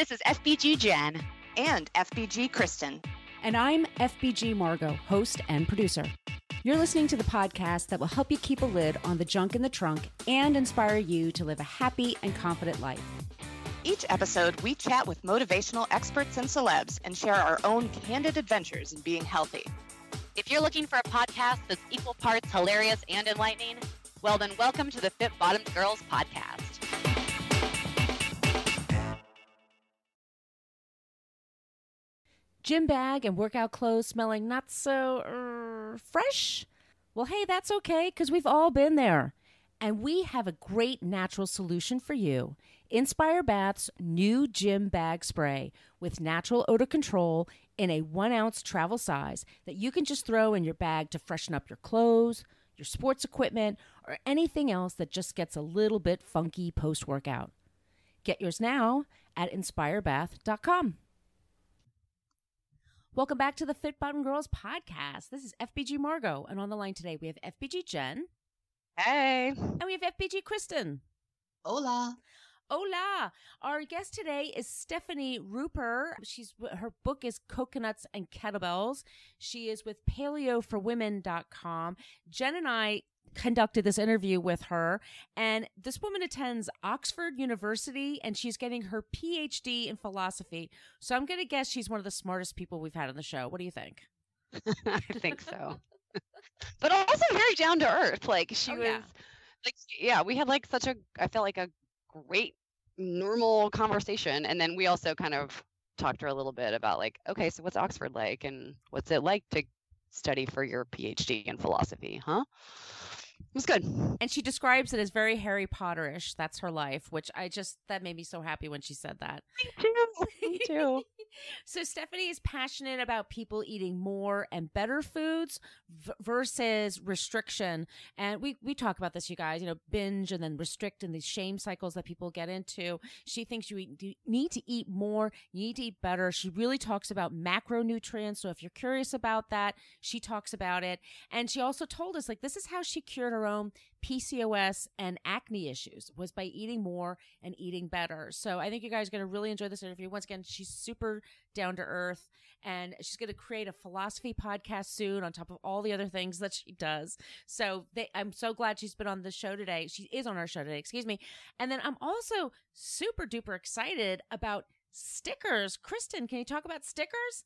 This is FBG Jen. And FBG Kristen. And I'm FBG Margot, host and producer. You're listening to the podcast that will help you keep a lid on the junk in the trunk and inspire you to live a happy and confident life. Each episode, we chat with motivational experts and celebs and share our own candid adventures in being healthy. If you're looking for a podcast that's equal parts hilarious and enlightening, well then welcome to the Fit Bottomed Girls podcast. Gym bag and workout clothes smelling not so fresh? Well, hey, that's okay, because we've all been there. And we have a great natural solution for you. Inspire Bath's new gym bag spray with natural odor control in a 1-ounce travel size that you can just throw in your bag to freshen up your clothes, your sports equipment, or anything else that just gets a little bit funky post-workout. Get yours now at inspirebath.com. Welcome back to the Fit Bottomed Girls podcast. This is FBG Margot, and on the line today we have FBG Jen. Hey. And we have FBG Kristen. Hola. Hola. Our guest today is Stefani Ruper. Her book is Coconuts and Kettlebells. She is with paleoforwomen.com. Jen and I conducted this interview with her, and this woman attends Oxford University, and she's getting her Ph.D. in philosophy. So I'm going to guess she's one of the smartest people we've had on the show. What do you think? I think so. But also very down to earth. Like she was we had like I felt like a great normal conversation. And then we also kind of talked to her a little bit about like, okay, so what's Oxford like and what's it like to study for your PhD in philosophy, huh? It was good. And she describes it as very Harry Potter-ish. That's her life, which that made me so happy when she said that. Me too. So Stefani is passionate about people eating more and better foods versus restriction. And we talk about this, you guys, binge and then restrict and these shame cycles that people get into. She thinks you need to eat more, you need to eat better. She really talks about macronutrients. So if you're curious about that, she talks about it. And she also told us, like, this is how she cured her own PCOS and acne issues, was by eating more and eating better. So I think you guys are going to really enjoy this interview. Once again, she's super down to earth, and she's going to create a philosophy podcast soon on top of all the other things that she does. So I'm so glad she's been on the show today. She is on our show today, excuse me. And then I'm also super duper excited about stickers. Kristen, can you talk about stickers?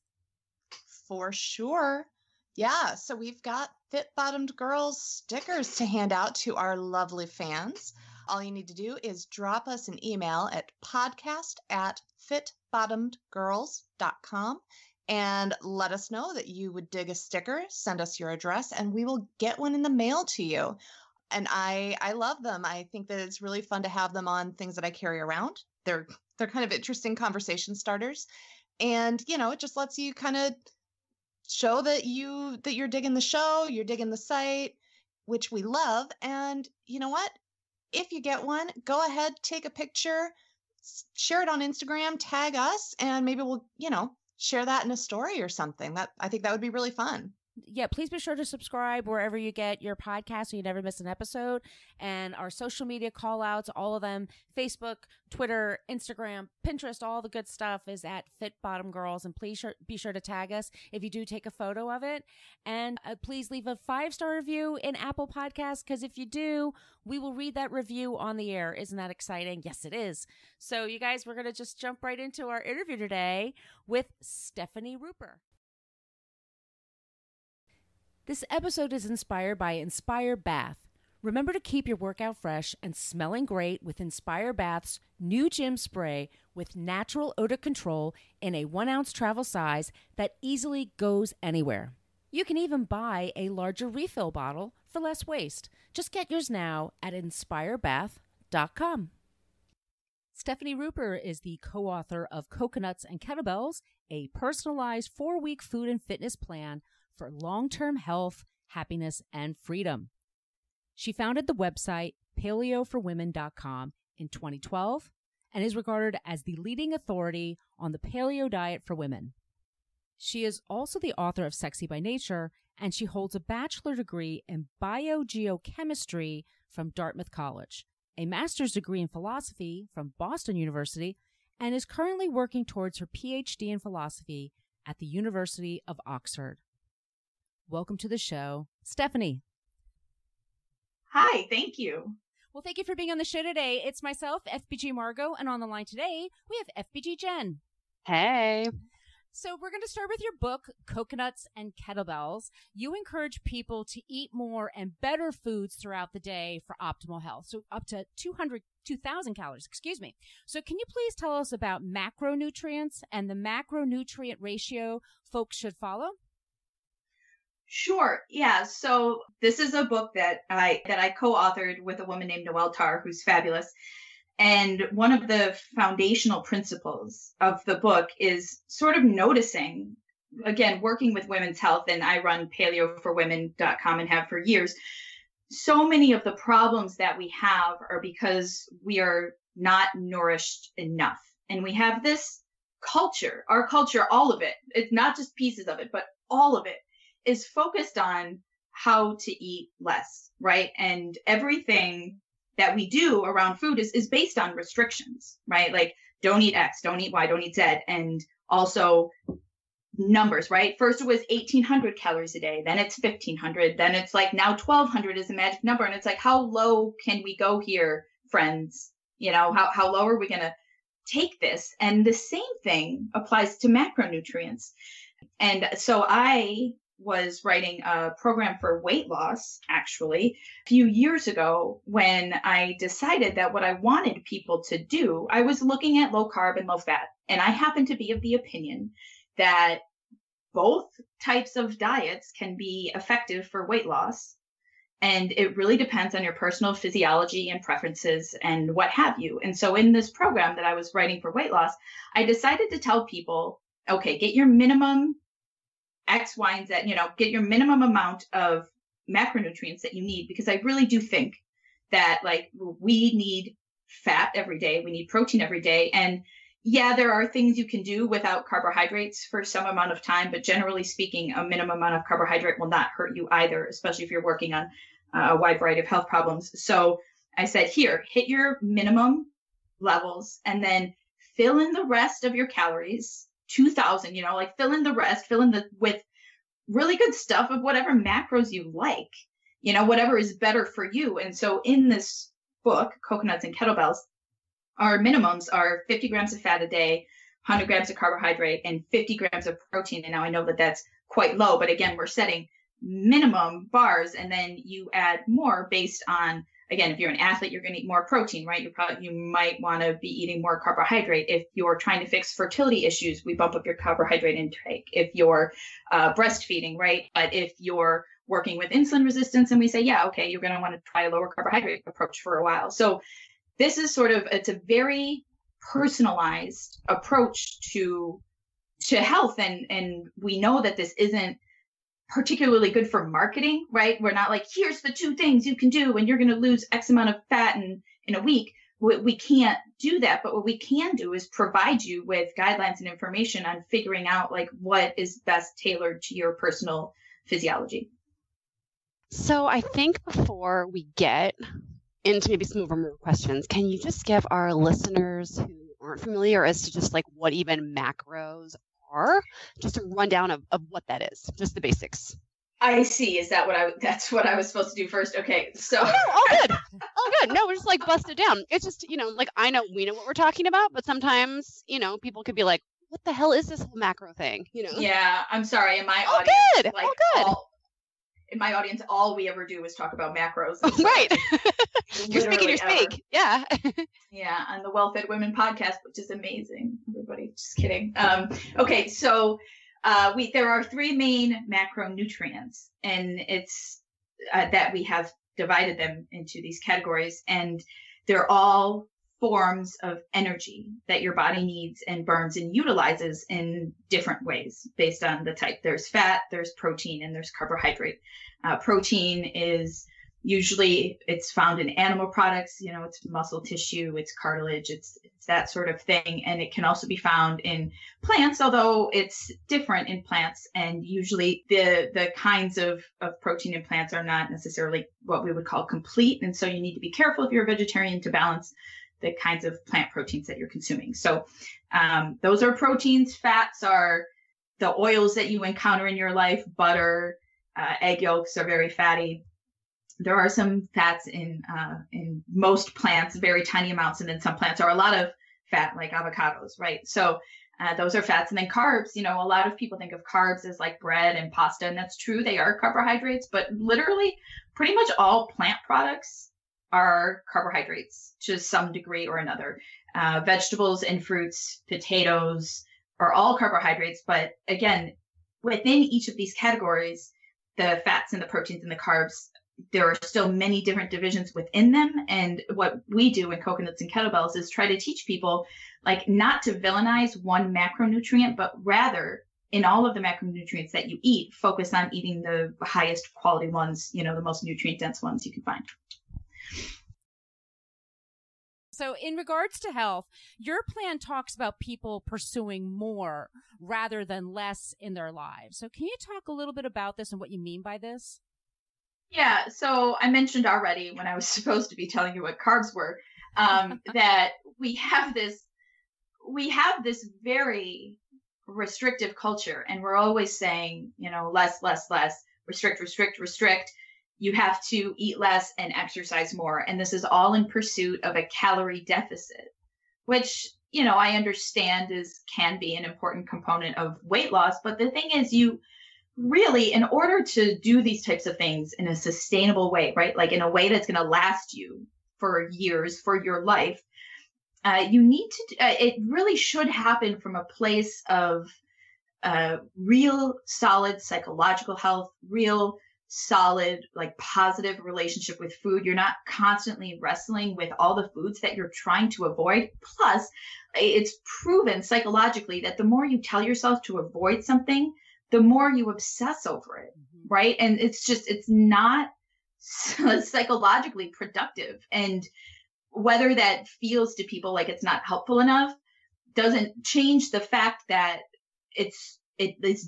For sure. Yeah, so we've got Fit Bottomed Girls stickers to hand out to our lovely fans. All you need to do is drop us an email at podcast@fitbottomedgirls.com and let us know that you would dig a sticker. Send us your address and we will get one in the mail to you. And I love them. I think that it's really fun to have them on things that I carry around. They're kind of interesting conversation starters. And, it just lets you kind of show that you're digging the show, you're digging the site, which we love. And you know what? If you get one, go ahead, take a picture, share it on Instagram, tag us, and maybe we'll, share that in a story or something. I think that would be really fun. Yeah, please be sure to subscribe wherever you get your podcast so you never miss an episode. And our social media call outs, all of them, Facebook, Twitter, Instagram, Pinterest, all the good stuff is at Fit Bottom Girls. And please be sure to tag us if you do take a photo of it. And please leave a 5-star review in Apple Podcasts, because if you do, we will read that review on the air. Isn't that exciting? Yes, it is. So you guys, we're going to just jump right into our interview today with Stefani Ruper. This episode is inspired by Inspire Bath. Remember to keep your workout fresh and smelling great with Inspire Bath's new gym spray with natural odor control in a 1-ounce travel size that easily goes anywhere. You can even buy a larger refill bottle for less waste. Just get yours now at inspirebath.com. Stefani Ruper is the co-author of Coconuts and Kettlebells, a personalized 4-week food and fitness plan for long-term health, happiness, and freedom. She founded the website paleoforwomen.com in 2012 and is regarded as the leading authority on the paleo diet for women. She is also the author of Sexy by Nature, and she holds a bachelor degree in biogeochemistry from Dartmouth College, a master's degree in philosophy from Boston University, and is currently working towards her Ph.D. in philosophy at the University of Oxford. Welcome to the show, Stefani. Hi, thank you. Well, thank you for being on the show today. It's myself, FBG Margot, and on the line today, we have FBG Jen. Hey. So we're going to start with your book, Coconuts and Kettlebells. You encourage people to eat more and better foods throughout the day for optimal health. So up to 2,000 calories, So can you please tell us about macronutrients and the macronutrient ratio folks should follow? Sure. Yeah. So this is a book that I co-authored with a woman named Noelle Tarr, who's fabulous. And one of the foundational principles of the book is sort of noticing, again, working with women's health, and I run paleoforwomen.com and have for years. So many of the problems that we have are because we are not nourished enough. And we have this culture, our culture, all of it. It's not just pieces of it, but all of it is focused on how to eat less, right? And everything that we do around food is based on restrictions, right? Like don't eat X, don't eat Y, don't eat Z. And also numbers, right? First it was 1,800 calories a day, then it's 1,500, then it's like now 1,200 is a magic number. And it's like, how low can we go here, friends? You know, how low are we going to take this? And the same thing applies to macronutrients. And so I was writing a program for weight loss, actually, a few years ago when I decided that what I wanted people to do, I was looking at low carb and low fat. And I happen to be of the opinion that both types of diets can be effective for weight loss. And it really depends on your personal physiology and preferences and what have you. And so in this program that I was writing for weight loss, I decided to tell people, okay, get your minimum X, Y, and Z, get your minimum amount of macronutrients that you need, because I really do think that like we need fat every day. We need protein every day. And yeah, there are things you can do without carbohydrates for some amount of time, but generally speaking, a minimum amount of carbohydrate will not hurt you either, especially if you're working on a wide variety of health problems. So I said, here, hit your minimum levels and then fill in the rest of your calories. 2,000, fill in the rest, with really good stuff of whatever macros you like, whatever is better for you. And so in this book, Coconuts and Kettlebells, our minimums are 50 grams of fat a day, 100 grams of carbohydrate, and 50 grams of protein. And now I know that that's quite low, but again, we're setting minimum bars, and then you add more based on, again, if you're an athlete, you're going to eat more protein, right? You might want to be eating more carbohydrate. If you're trying to fix fertility issues, we bump up your carbohydrate intake. If you're breastfeeding, right? But if you're working with insulin resistance, and we say, yeah, okay, you're going to want to try a lower carbohydrate approach for a while. So this is it's a very personalized approach to health. And we know that this isn't particularly good for marketing, right? We're not like, here's the 2 things you can do and you're going to lose X amount of fat in a week. We can't do that. But what we can do is provide you with guidelines and information on figuring out like what is best tailored to your personal physiology. So I think before we get into maybe some of our more questions, can you just give our listeners who aren't familiar as to just like what even macros are, just a rundown of what that is, just the basics? I see. Is that that's what I was supposed to do first? Okay. So all good. All good. No, we're just like busted down. It's just, we know what we're talking about, but sometimes, people could be like, what the hell is this whole macro thing? Yeah, I'm sorry. In my all audience, good. Like, all good. In my audience, all we ever do is talk about macros. So right. You're speaking your speak. Yeah. Yeah. On the Well-Fed Women podcast, which is amazing. Everybody, just kidding. Okay. So there are 3 main macronutrients, and it's that we have divided them into these categories, and they're all forms of energy that your body needs and burns and utilizes in different ways based on the type. There's fat, there's protein, and there's carbohydrate. Protein is it's found in animal products, it's muscle tissue, it's cartilage, it's that sort of thing. And it can also be found in plants, although it's different in plants. And usually the kinds of protein in plants are not necessarily what we would call complete. And so you need to be careful if you're a vegetarian to balance the kinds of plant proteins that you're consuming. So those are proteins. Fats are the oils that you encounter in your life. Butter, egg yolks are very fatty. There are some fats in most plants, very tiny amounts, and then some plants are a lot of fat, like avocados, right? So those are fats. And then carbs, a lot of people think of carbs as like bread and pasta, and that's true. They are carbohydrates, but literally pretty much all plant products are carbohydrates to some degree or another. Vegetables and fruits, potatoes are all carbohydrates. But again, within each of these categories, the fats and the proteins and the carbs, there are still many different divisions within them. And what we do in Coconuts and Kettlebells is try to teach people like not to villainize one macronutrient, but rather in all of the macronutrients that you eat, focus on eating the highest quality ones, the most nutrient dense ones you can find. So in regards to health, your plan talks about people pursuing more rather than less in their lives. So can you talk a little bit about this and what you mean by this? Yeah, so I mentioned already when I was supposed to be telling you what carbs were, that we have this very restrictive culture, and we're always saying, less, restrict. You have to eat less and exercise more. And this is all in pursuit of a calorie deficit, which, I understand can be an important component of weight loss. But the thing is, you really, in order to do these types of things in a sustainable way, right? Like in a way that's going to last you for years, for your life, you need to, it really should happen from a place of real solid psychological health, real solid, like positive relationship with food. You're not constantly wrestling with all the foods that you're trying to avoid. Plus, it's proven psychologically that the more you tell yourself to avoid something, the more you obsess over it, right? And it's not psychologically productive. And whether that feels to people like it's not helpful enough doesn't change the fact that it's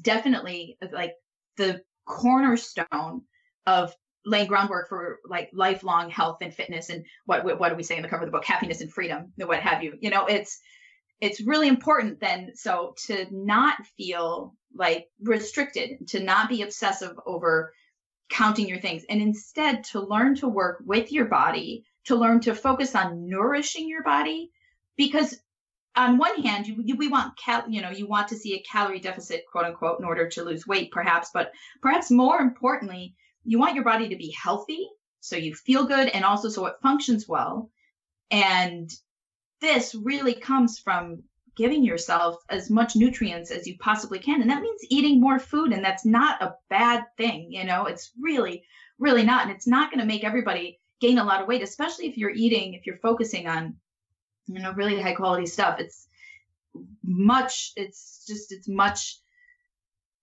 definitely like the cornerstone of laying groundwork for like lifelong health and fitness. And what do we say in the cover of the book? Happiness and freedom, what have you. It's really important then. So to not feel like restricted, to not be obsessive over counting your things, and instead to learn to work with your body, to learn to focus on nourishing your body. Because on one hand, we want, you want to see a calorie deficit, quote unquote, in order to lose weight, perhaps. But perhaps more importantly, you want your body to be healthy, so you feel good, and also so it functions well. And this really comes from giving yourself as much nutrients as you possibly can. And that means eating more food. And that's not a bad thing. It's really, really not. And it's not going to make everybody gain a lot of weight, especially if you're focusing on, really high quality stuff. It's much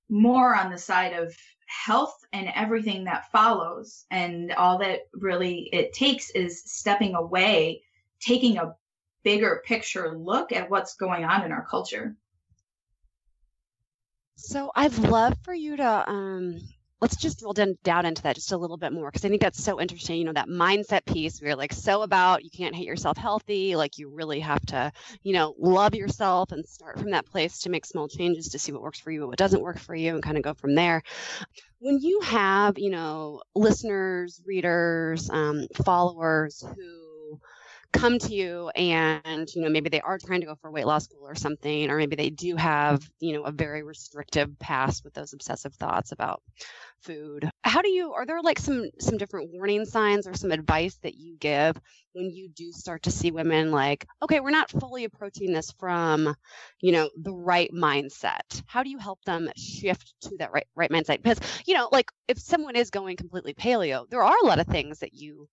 more on the side of health and everything that follows. And all that really it takes is stepping away, taking a bigger picture look at what's going on in our culture. So I'd love for you to let's just drill down into that just a little bit more, because I think that's so interesting. That mindset piece, we're like so about you can't hate yourself healthy, like you really have to, love yourself and start from that place to make small changes to see what works for you and what doesn't work for you and kind of go from there. When you have, listeners, readers, followers who come to you and, maybe they are trying to go for a weight loss goal or something, or maybe they do have, a very restrictive past with those obsessive thoughts about food. Are there like some different warning signs or some advice that you give when you do start to see women like, okay, we're not fully approaching this from, the right mindset? How do you help them shift to that right mindset? Because, like if someone is going completely paleo, there are a lot of things that you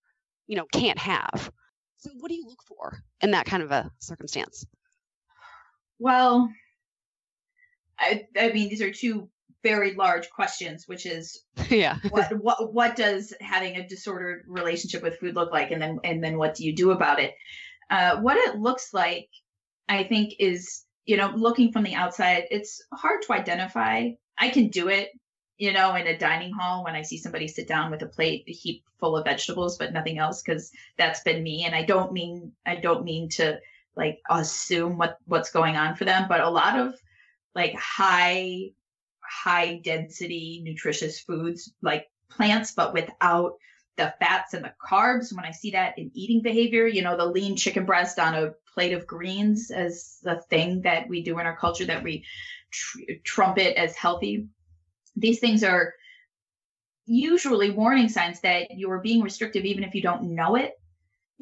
can't have. So what do you look for in that kind of a circumstance? Well, I mean, these are two very large questions, which is yeah. what does having a disordered relationship with food look like? And then what do you do about it? What it looks like, I think, is, looking from the outside, it's hard to identify. I can do it. in a dining hall when I see somebody sit down with a plate a heap full of vegetables, but nothing else, because that's been me. And I don't mean to like assume what's going on for them, but a lot of like high density nutritious foods like plants, but without the fats and the carbs. When I see that in eating behavior, the lean chicken breast on a plate of greens as the thing that we do in our culture that we trumpet as healthy. These things are usually warning signs that you're being restrictive, even if you don't know it,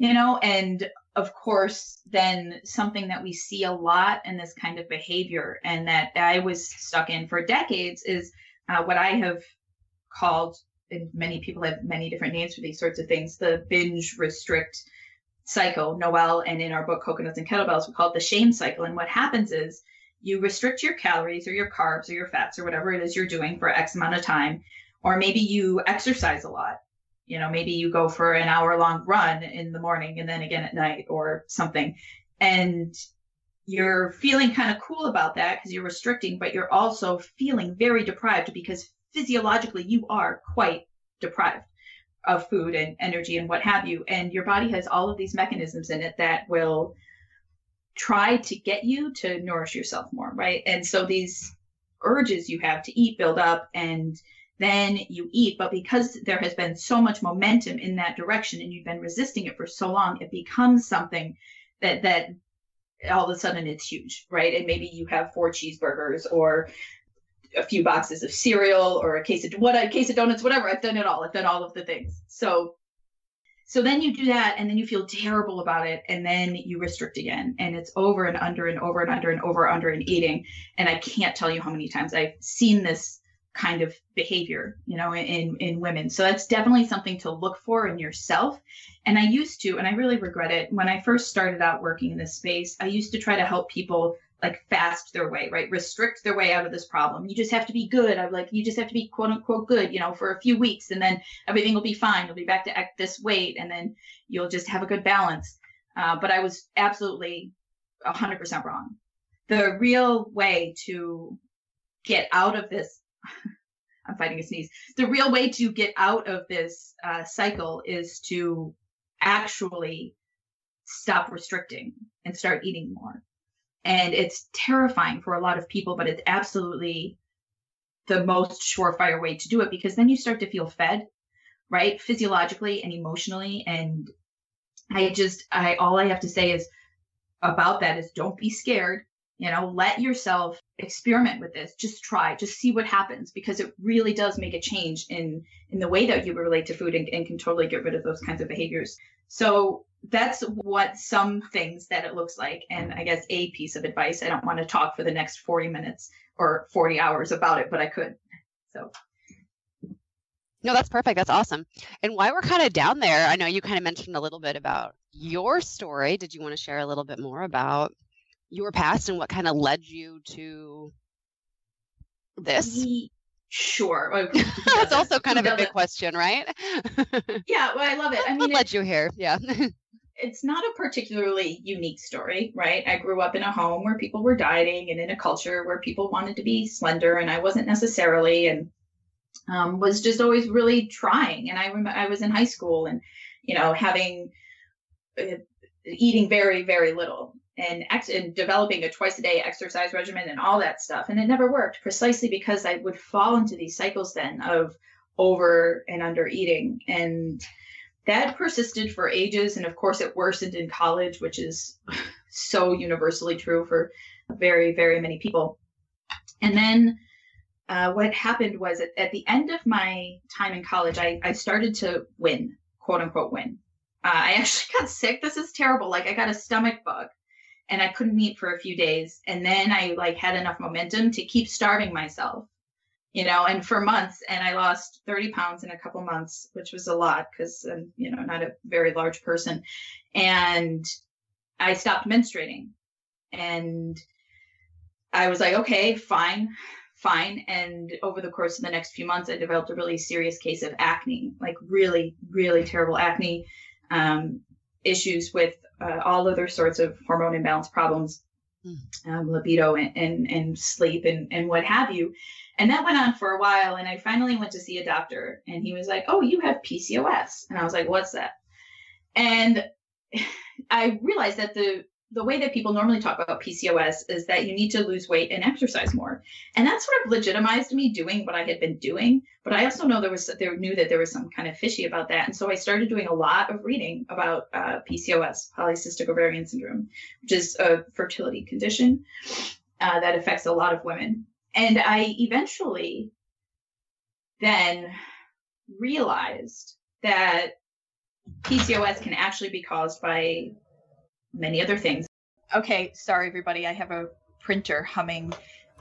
and of course, then something that we see a lot in this kind of behavior and that I was stuck in for decades is what I have called, and many people have many different names for these sorts of things, the binge restrict cycle. Noelle, and in our book, Coconuts and Kettlebells, we call it the shame cycle. And what happens is you restrict your calories or your carbs or your fats or whatever it is you're doing for X amount of time, or maybe you exercise a lot. Maybe you go for an hour-long run in the morning and then again at night or something. And you're feeling kind of cool about that because you're restricting, but you're also feeling very deprived because physiologically you are quite deprived of food and energy and what have you. And your body has all of these mechanisms in it that will try to get you to nourish yourself more, right? And so these urges you have to eat build up, and then you eat, but because there has been so much momentum in that direction and you've been resisting it for so long, it becomes something that all of a sudden it's huge, right? And maybe you have 4 cheeseburgers or a few boxes of cereal or a case of donuts, whatever. I've done it all. I've done all of the things. So then you do that, and then you feel terrible about it, and then you restrict again, and it's over and under and over and under and over under and eating. And I can't tell you how many times I've seen this kind of behavior, in women. So that's definitely something to look for in yourself. And I used to, and I really regret it, when I first started out working in this space, I used to try to help people like fast their way, right? Restrict their way out of this problem. You just have to be good. I'm like, you just have to be quote unquote good, for a few weeks, and then everything will be fine. You'll be back to this weight, and then you'll just have a good balance. But I was absolutely 100% wrong. The real way to get out of this, I'm fighting a sneeze. The real way to get out of this cycle is to actually stop restricting and start eating more. And it's terrifying for a lot of people, but it's absolutely the most surefire way to do it, because then you start to feel fed, right? Physiologically and emotionally. And all I have to say is about that is don't be scared. Let yourself experiment with this. Just try, just see what happens, because it really does make a change in the way that you relate to food and can totally get rid of those kinds of behaviors. So that's what some things that it looks like. And I guess a piece of advice, I don't want to talk for the next 40 minutes or 40 hours about it, but I could. So. No, that's perfect. That's awesome. And while we're kind of down there, I know you kind of mentioned a little bit about your story. Did you want to share a little bit more about your past and what kind of led you to this? Sure. That's also kind of a big question, right? Yeah, well, I love it. I mean, what led you here? Yeah. It's not a particularly unique story, right? I grew up in a home where people were dieting and in a culture where people wanted to be slender, and I wasn't necessarily, and was just always really trying. And I was in high school and, eating very, very little and developing a twice a day exercise regimen and all that stuff. And it never worked, precisely because I would fall into these cycles then of over and under eating. And that persisted for ages. And of course it worsened in college, which is so universally true for very, very many people. And then what happened was at the end of my time in college, I started to win, quote unquote win. I actually got sick. This is terrible. Like, I got a stomach bug and I couldn't eat for a few days. And then I had enough momentum to keep starving myself, and for months. And I lost 30 pounds in a couple months, which was a lot because I'm, not a very large person. And I stopped menstruating, and I was like, okay, fine. And over the course of the next few months, I developed a really serious case of acne, like really, really terrible acne, issues with all other sorts of hormone imbalance problems. libido and sleep and what have you. And that went on for a while. And I finally went to see a doctor, and he was like, "Oh, you have PCOS." And I was like, "What's that?" And I realized that the way that people normally talk about PCOS is that you need to lose weight and exercise more. And that sort of legitimized me doing what I had been doing. But I also knew that there was some kind of fishy about that. And so I started doing a lot of reading about PCOS, polycystic ovarian syndrome, which is a fertility condition that affects a lot of women. And I eventually then realized that PCOS can actually be caused by many other things. Okay, sorry everybody, I have a printer humming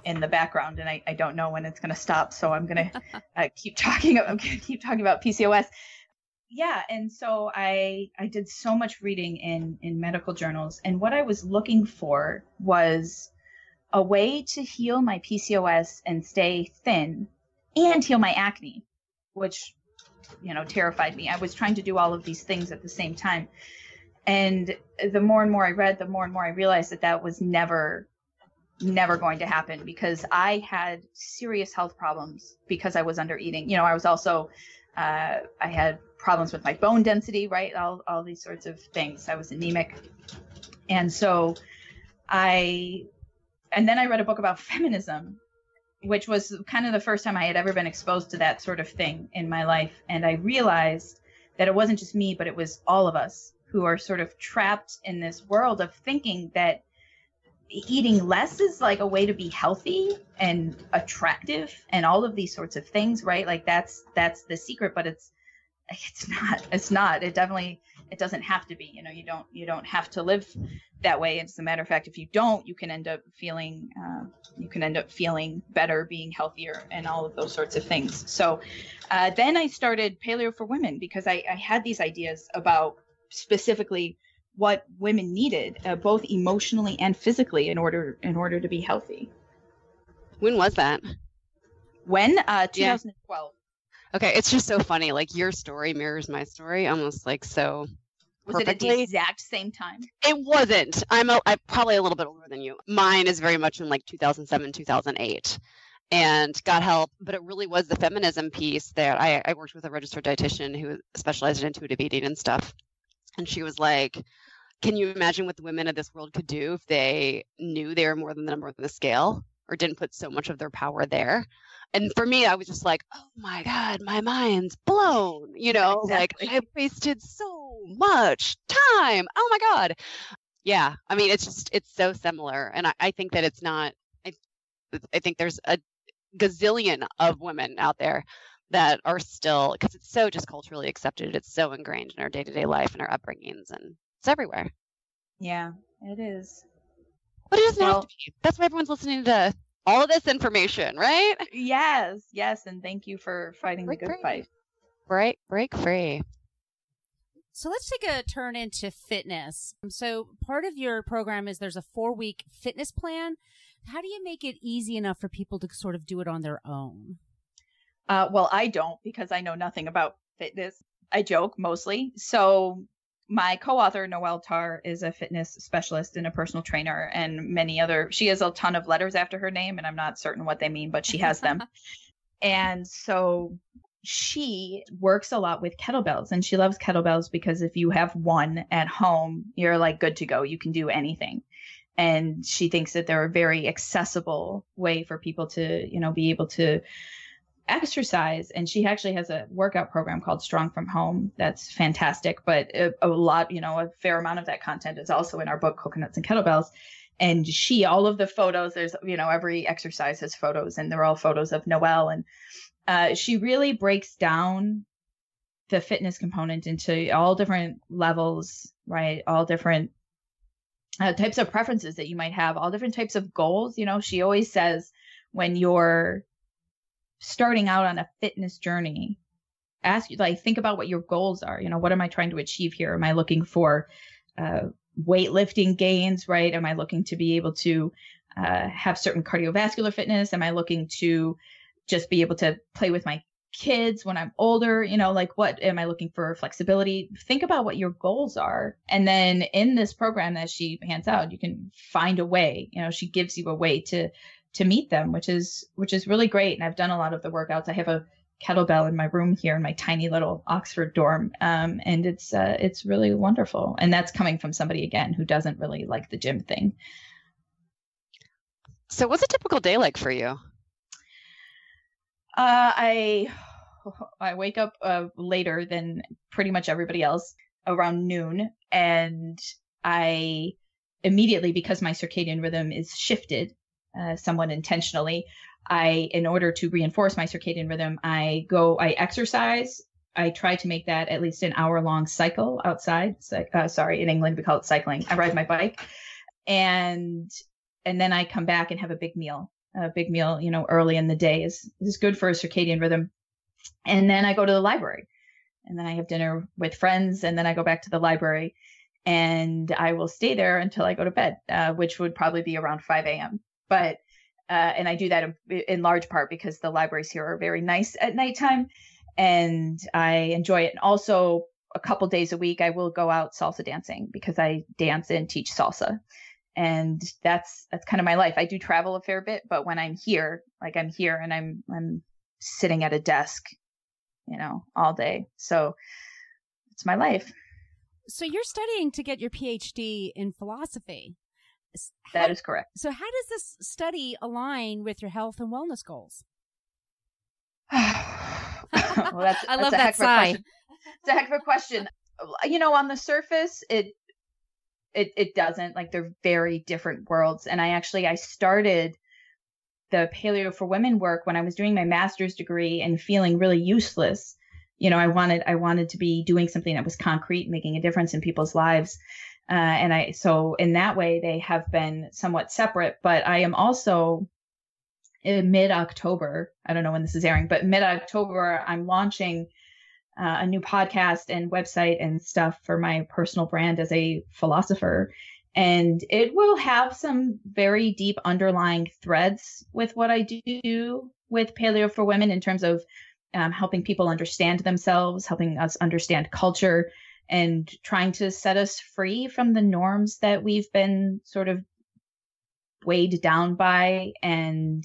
in the background, and I don't know when it's going to stop, so I'm going to keep talking about PCOS. Yeah, and so I did so much reading in medical journals, and what I was looking for was a way to heal my PCOS and stay thin and heal my acne, which, terrified me. I was trying to do all of these things at the same time. And the more and more I read, the more and more I realized that was never going to happen, because I had serious health problems because I was under eating. I was also, I had problems with my bone density, right? All these sorts of things. I was anemic. And so and then I read a book about feminism, which was kind of the first time I had ever been exposed to that sort of thing in my life. And I realized that it wasn't just me, but it was all of us who are sort of trapped in this world of thinking that eating less is like a way to be healthy and attractive and all of these sorts of things, right? Like that's the secret, but it's not. It doesn't have to be. You don't have to live that way. As a matter of fact, if you don't, you can end up feeling better, being healthier, and all of those sorts of things. So then I started Paleo for Women, because I had these ideas about specifically what women needed, both emotionally and physically, in order to be healthy. When was that? When? 2012. Yeah. Okay, it's just so funny. Like, your story mirrors my story, almost like so. Was perfectly. It at the exact same time? It wasn't. I'm probably a little bit older than you. Mine is very much in like 2007, 2008. And got help, but it really was the feminism piece that I worked with a registered dietitian who specialized in intuitive eating and stuff. And she was like, can you imagine what the women of this world could do if they knew they were more than the number on the scale, or didn't put so much of their power there? And for me, I was just like, oh my God, my mind's blown. Exactly. Like, I wasted so much time. Oh my God. Yeah. I mean, it's so similar. And I think that it's not, I think there's a gazillion of women out there that are still, because it's so just culturally accepted. It's so ingrained in our day-to-day life and our upbringings, and it's everywhere. Yeah, it is. But it doesn't have to be. That's why everyone's listening to all of this information, right? Yes. And thank you for fighting the good fight. Break free. So let's take a turn into fitness. So part of your program is there's a 4-week fitness plan. How do you make it easy enough for people to sort of do it on their own? Well, I don't, because I know nothing about fitness. I joke mostly. So my co-author, Noelle Tarr, is a fitness specialist and a personal trainer, and she has a ton of letters after her name, and I'm not certain what they mean, but she has them. And so she works a lot with kettlebells, and she loves kettlebells because if you have one at home, you're like good to go. You can do anything. And she thinks that they're a very accessible way for people to, be able to exercise. And she actually has a workout program called Strong from Home. That's fantastic. But a fair amount of that content is also in our book, Coconuts and Kettlebells. And all of the photos, there's, every exercise has photos, and they're all photos of Noelle. And she really breaks down the fitness component into all different levels, right? All different types of preferences that you might have, all different types of goals. She always says, when you're starting out on a fitness journey, think about what your goals are. What am I trying to achieve here? Am I looking for weightlifting gains, right? Am I looking to be able to have certain cardiovascular fitness? Am I looking to just be able to play with my kids, when I'm older, like what am I looking for? Flexibility. Think about what your goals are. And then in this program that she hands out, you can find a way, she gives you a way to meet them, which is really great. And I've done a lot of the workouts. I have a kettlebell in my room here in my tiny little Oxford dorm. And it's really wonderful. And that's coming from somebody, again, who doesn't really like the gym thing. So what's a typical day like for you? I wake up later than pretty much everybody else, around noon. And I immediately, because my circadian rhythm is shifted somewhat intentionally, in order to reinforce my circadian rhythm, I exercise. I try to make that at least an hour-long cycle outside. In England, we call it cycling. I ride my bike. And then I come back and have a big meal. Early in the day is good for a circadian rhythm. And then I go to the library. And then I have dinner with friends. And then I go back to the library. And I will stay there until I go to bed, which would probably be around 5 a.m. But and I do that in large part because the libraries here are very nice at nighttime, and I enjoy it. And also, a couple days a week, I will go out salsa dancing because I dance and teach salsa, and that's kind of my life. I do travel a fair bit, but when I'm here, I'm here and I'm sitting at a desk, all day. So it's my life. So you're studying to get your Ph.D. in philosophy. That is correct. So how does this study align with your health and wellness goals? Well, that's I love a that sigh. It's a heck of a question. On the surface, it doesn't. They're very different worlds. And I started the Paleo for Women work when I was doing my master's degree and feeling really useless. I wanted to be doing something that was concrete, making a difference in people's lives. So in that way, they have been somewhat separate, but I am also in mid-October. I don't know when this is airing, but mid-October, I'm launching a new podcast and website and stuff for my personal brand as a philosopher. And it will have some very deep underlying threads with what I do with Paleo for Women in terms of helping people understand themselves, helping us understand culture, and trying to set us free from the norms that we've been sort of weighed down by, and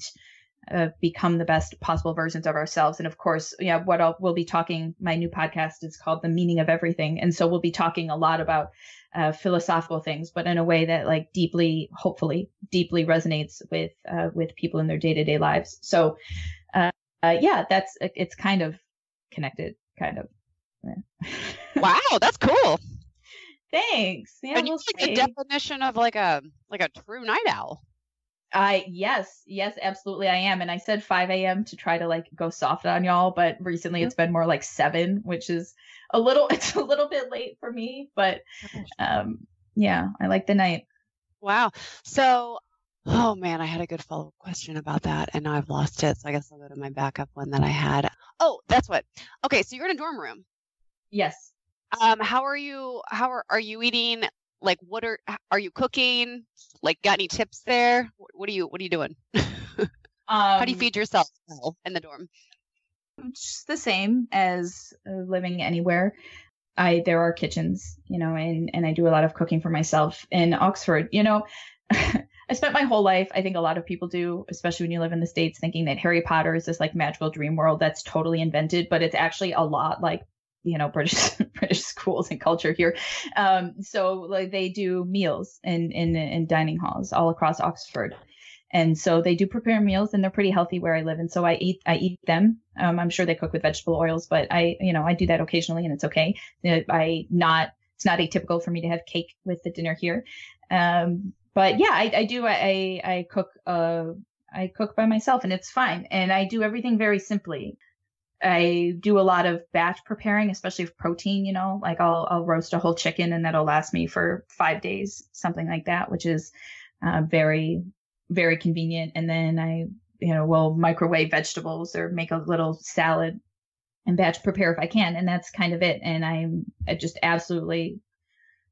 become the best possible versions of ourselves. And of course, we'll be talking, my new podcast is called The Meaning of Everything. And so we'll be talking a lot about philosophical things, but in a way that hopefully deeply resonates with people in their day-to-day lives. So it's kind of connected, kind of. Yeah. Wow, that's cool. Thanks. Yeah, and you're the definition of a true night owl. Yes, absolutely I am. And I said 5 a.m. to try to go soft on y'all, but recently it's been more like 7, which is it's a little bit late for me, but I like the night. Wow. So, oh man, I had a good follow-up question about that and now I've lost it. So I guess I'll go to my backup one that I had. Oh, that's what. Okay. So you're in a dorm room. Yes. How are you eating? What are you cooking? Got any tips there? What are you doing? How do you feed yourself in the dorm? Just the same as living anywhere. There are kitchens, and I do a lot of cooking for myself in Oxford. I spent my whole life, I think a lot of people do, especially when you live in the States, thinking that Harry Potter is this magical dream world that's totally invented, but it's actually a lot like British schools and culture here. So they do meals in dining halls all across Oxford. And so they do prepare meals and they're pretty healthy where I live. And so I eat them. I'm sure they cook with vegetable oils, but I do that occasionally and it's okay. It's not atypical for me to have cake with the dinner here. But yeah, I do. I cook by myself and it's fine. And I do everything very simply. I do a lot of batch preparing, especially of protein, I'll roast a whole chicken and that'll last me for 5 days, something like that, which is very, very convenient. And then I, will microwave vegetables or make a little salad and batch prepare if I can. And that's kind of it. And I just absolutely,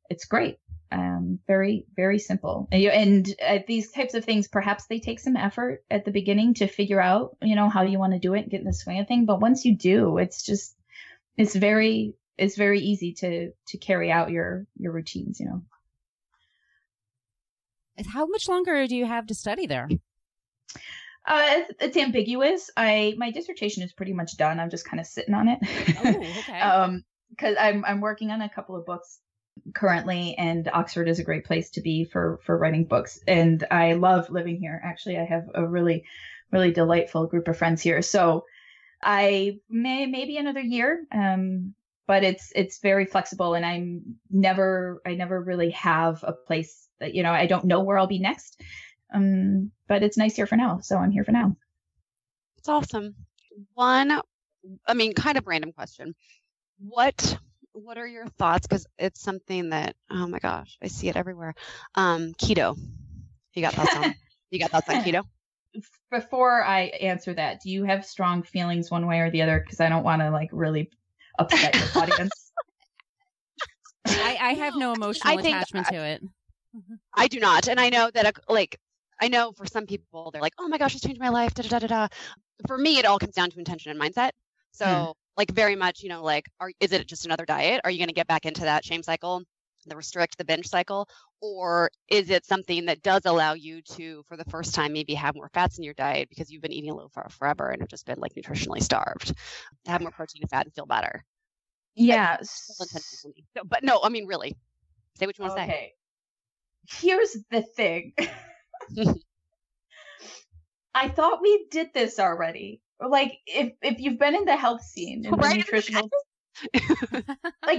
it's great. Very, very simple. And these types of things, perhaps they take some effort at the beginning to figure out, how you want to do it and get in the swing of thing. But once you do, it's very easy to carry out your routines, How much longer do you have to study there? It's ambiguous. My dissertation is pretty much done. I'm just kind of sitting on it. Oh, okay. Because I'm working on a couple of books currently, and Oxford is a great place to be for writing books. And I love living here. Actually, I have a really, really delightful group of friends here. So I maybe another year. But it's very flexible, and I never really have a place that, I don't know where I'll be next. But it's nice here for now. So I'm here for now. It's awesome. Kind of random question. What are your thoughts? Because it's something that, oh my gosh, I see it everywhere. Keto. You got thoughts on keto? Before I answer that, do you have strong feelings one way or the other? Because I don't want to really upset your audience. I have no emotional attachment to it. I do not. And I know that I know for some people they're like, oh my gosh, it's changed my life. Da, da, da, da. For me, it all comes down to intention and mindset. So very much, is it just another diet? Are you going to get back into that shame cycle, the restrict, the binge cycle? Or is it something that does allow you to, for the first time, maybe have more fats in your diet because you've been eating low fat forever and have just been nutritionally starved, to have more protein and fat and feel better? Yeah. But no, really, say what you want to say. Okay. Here's the thing. I thought we did this already. If you've been in the health scene, in the nutritional,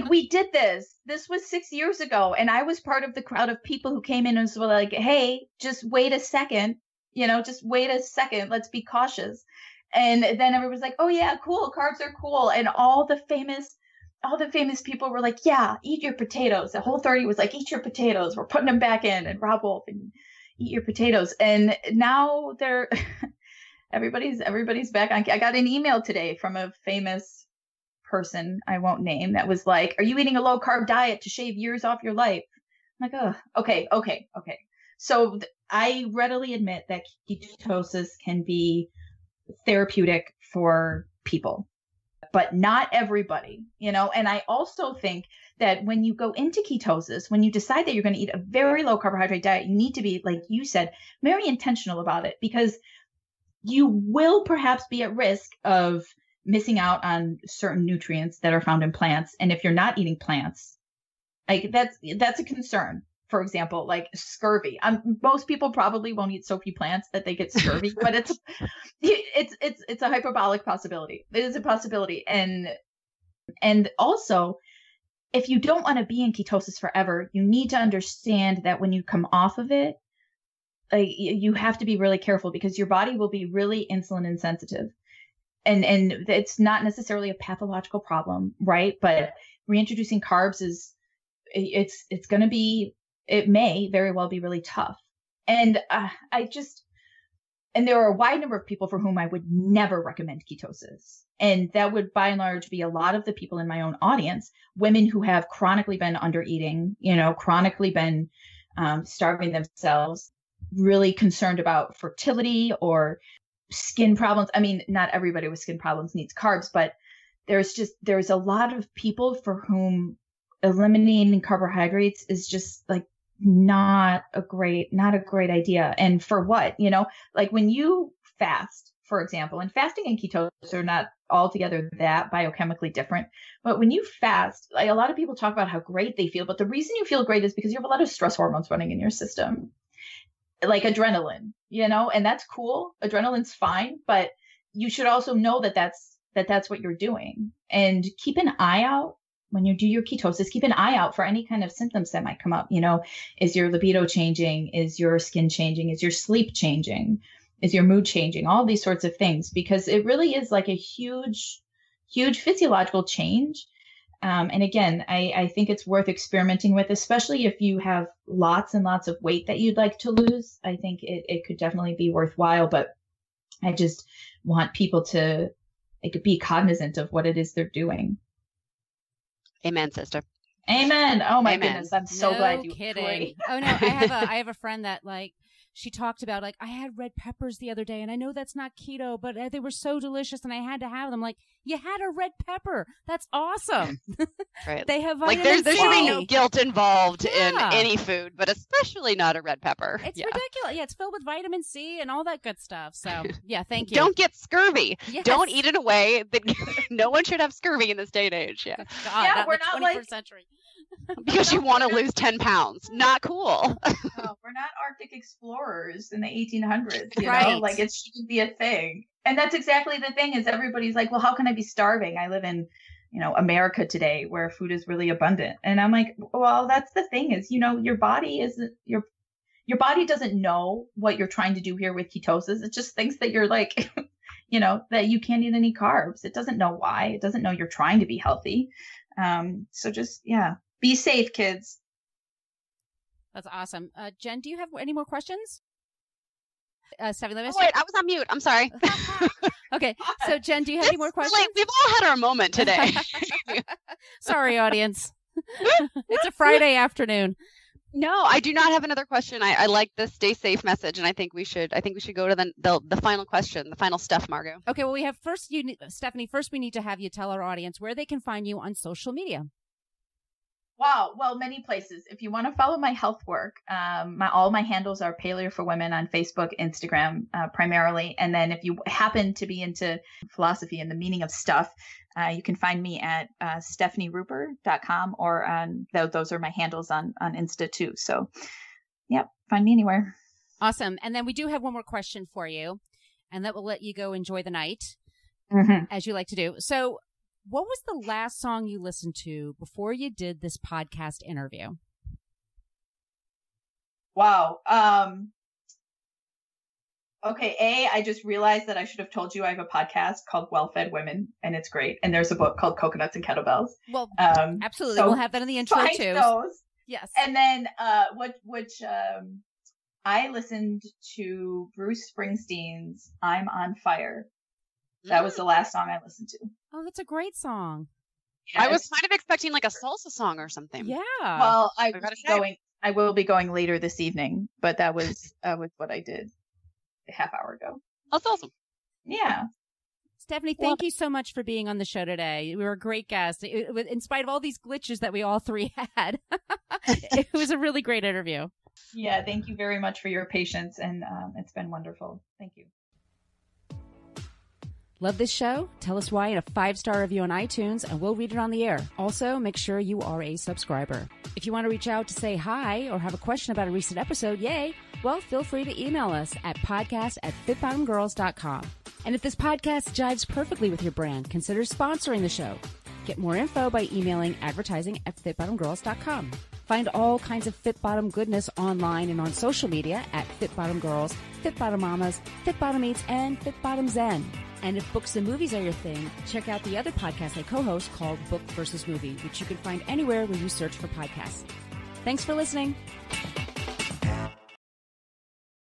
we did this. This was 6 years ago, and I was part of the crowd of people who came in and was like, "Hey, just wait a second. Just wait a second. Let's be cautious." And then everyone's like, "Oh yeah, cool. Carbs are cool." And all the famous people were like, "Yeah, eat your potatoes." The Whole30 was like, "Eat your potatoes. We're putting them back in." And Rob Wolf and eat your potatoes. And now they're everybody's back on. I got an email today from a famous person I won't name that was like, "Are you eating a low carb diet to shave years off your life?" I'm like, "Oh, okay. So I readily admit that ketosis can be therapeutic for people, but not everybody, and I also think that when you go into ketosis, when you decide that you're going to eat a very low carbohydrate diet, you need to be, like you said, very intentional about it, because you will perhaps be at risk of missing out on certain nutrients that are found in plants. And if you're not eating plants, that's a concern. For example, scurvy. Most people probably won't eat so few plants that they get scurvy, but it's a hyperbolic possibility. It is a possibility. And also, if you don't want to be in ketosis forever, you need to understand that when you come off of it, you have to be really careful, because your body will be really insulin insensitive. And it's not necessarily a pathological problem, right? But reintroducing carbs it's going to be, it may very well be really tough. And and there are a wide number of people for whom I would never recommend ketosis. And that would by and large be a lot of the people in my own audience, women who have chronically been under eating, chronically been starving themselves, really concerned about fertility or skin problems. Not everybody with skin problems needs carbs, but there's a lot of people for whom eliminating carbohydrates is just not a great idea. And for what, when you fast, for example, and fasting and ketosis are not altogether that biochemically different, but when you fast, a lot of people talk about how great they feel, but the reason you feel great is because you have a lot of stress hormones running in your system, like adrenaline, and that's cool. Adrenaline's fine, but you should also know that that's what you're doing. And keep an eye out when you do your ketosis, keep an eye out for any kind of symptoms that might come up. Is your libido changing? Is your skin changing? Is your sleep changing? Is your mood changing? All these sorts of things, because it really is a huge, huge physiological change. And again, I think it's worth experimenting with, especially if you have lots and lots of weight that you'd like to lose. I think it could definitely be worthwhile, but I just want people to be cognizant of what it is they're doing. Amen, sister. Amen. Oh my Amen. goodness. I'm so glad you agree. Oh no, I have a friend that like she talked about like I had red peppers the other day and I know that's not keto, but they were so delicious and I had to have them. Like, you had a red pepper. That's awesome. Right. They have like vitamin there C. should be no guilt involved in Yeah. any food, but especially not a red pepper. It's ridiculous. Yeah, it's filled with vitamin C and all that good stuff. So, yeah, thank you. Don't get scurvy. Yes. Don't eat in a way that no one should have scurvy in this day and age. Yeah. God, Yeah, not we're in the not 21st like- century. Because you want to lose 10 pounds. Not cool. No, we're not Arctic explorers in the 1800s, you know? Right. Like, it shouldn't be a thing. And that's exactly the thing is everybody's like, well, how can I be starving? I live in, you know, America today where food is really abundant. And I'm like, well, that's the thing is, you know, your body isn't, your body doesn't know what you're trying to do here with ketosis. It just thinks that you're like, you know, that you can't eat any carbs. It doesn't know why. It doesn't know you're trying to be healthy. So just, yeah, be safe, kids. That's awesome. Jen, do you have any more questions? Steffi, let me Oh, ask wait, I was on mute. I'm sorry. Okay, so Jen, do you have any more questions? We've all had our moment today. Sorry, audience. It's a Friday afternoon. No, I do not have another question. I like the stay safe message, and I think we should go to the final question, the final stuff, Margot. Okay, well, we have Stephanie, first we need to have you tell our audience where they can find you on social media. Wow. Well, many places. If you want to follow my health work, all my handles are Paleo for Women on Facebook, Instagram, primarily. And then if you happen to be into philosophy and the meaning of stuff, you can find me at StefaniRuper.com or on those are my handles on Insta too. So, yeah, find me anywhere. Awesome. And then we do have one more question for you, and that will let you go enjoy the night, as you like to do. So, what was the last song you listened to before you did this podcast interview? Wow. Okay. I just realized that I should have told you I have a podcast called Well Fed Women, and it's great. And there's a book called Coconuts and Kettlebells. Well, absolutely. So we'll have that in the intro find too. Those. Yes. And then, I listened to Bruce Springsteen's I'm on Fire. That was the last song I listened to. Oh, that's a great song. I was kind of expecting like a salsa song or something. Yeah. Well, I will be going later this evening, but that was what I did a half hour ago. That's awesome. Yeah. Stephanie, thank you so much for being on the show today. You were a great guest. In spite of all these glitches that we all three had, it was a really great interview. Yeah, thank you very much for your patience, and it's been wonderful. Thank you. Love this show? Tell us why in a 5-star review on iTunes, and we'll read it on the air. Also, make sure you are a subscriber. If you want to reach out to say hi or have a question about a recent episode, yay, well, feel free to email us at podcast@fitbottomgirls.com. And if this podcast jives perfectly with your brand, consider sponsoring the show. Get more info by emailing advertising@fitbottomgirls.com. Find all kinds of Fit Bottom goodness online and on social media at Fit Bottom Girls, Fit Bottom Mamas, Fit Bottom Eats, and Fit Bottom Zen. And if books and movies are your thing, check out the other podcast I co-host called Book versus Movie, which you can find anywhere where you search for podcasts. Thanks for listening.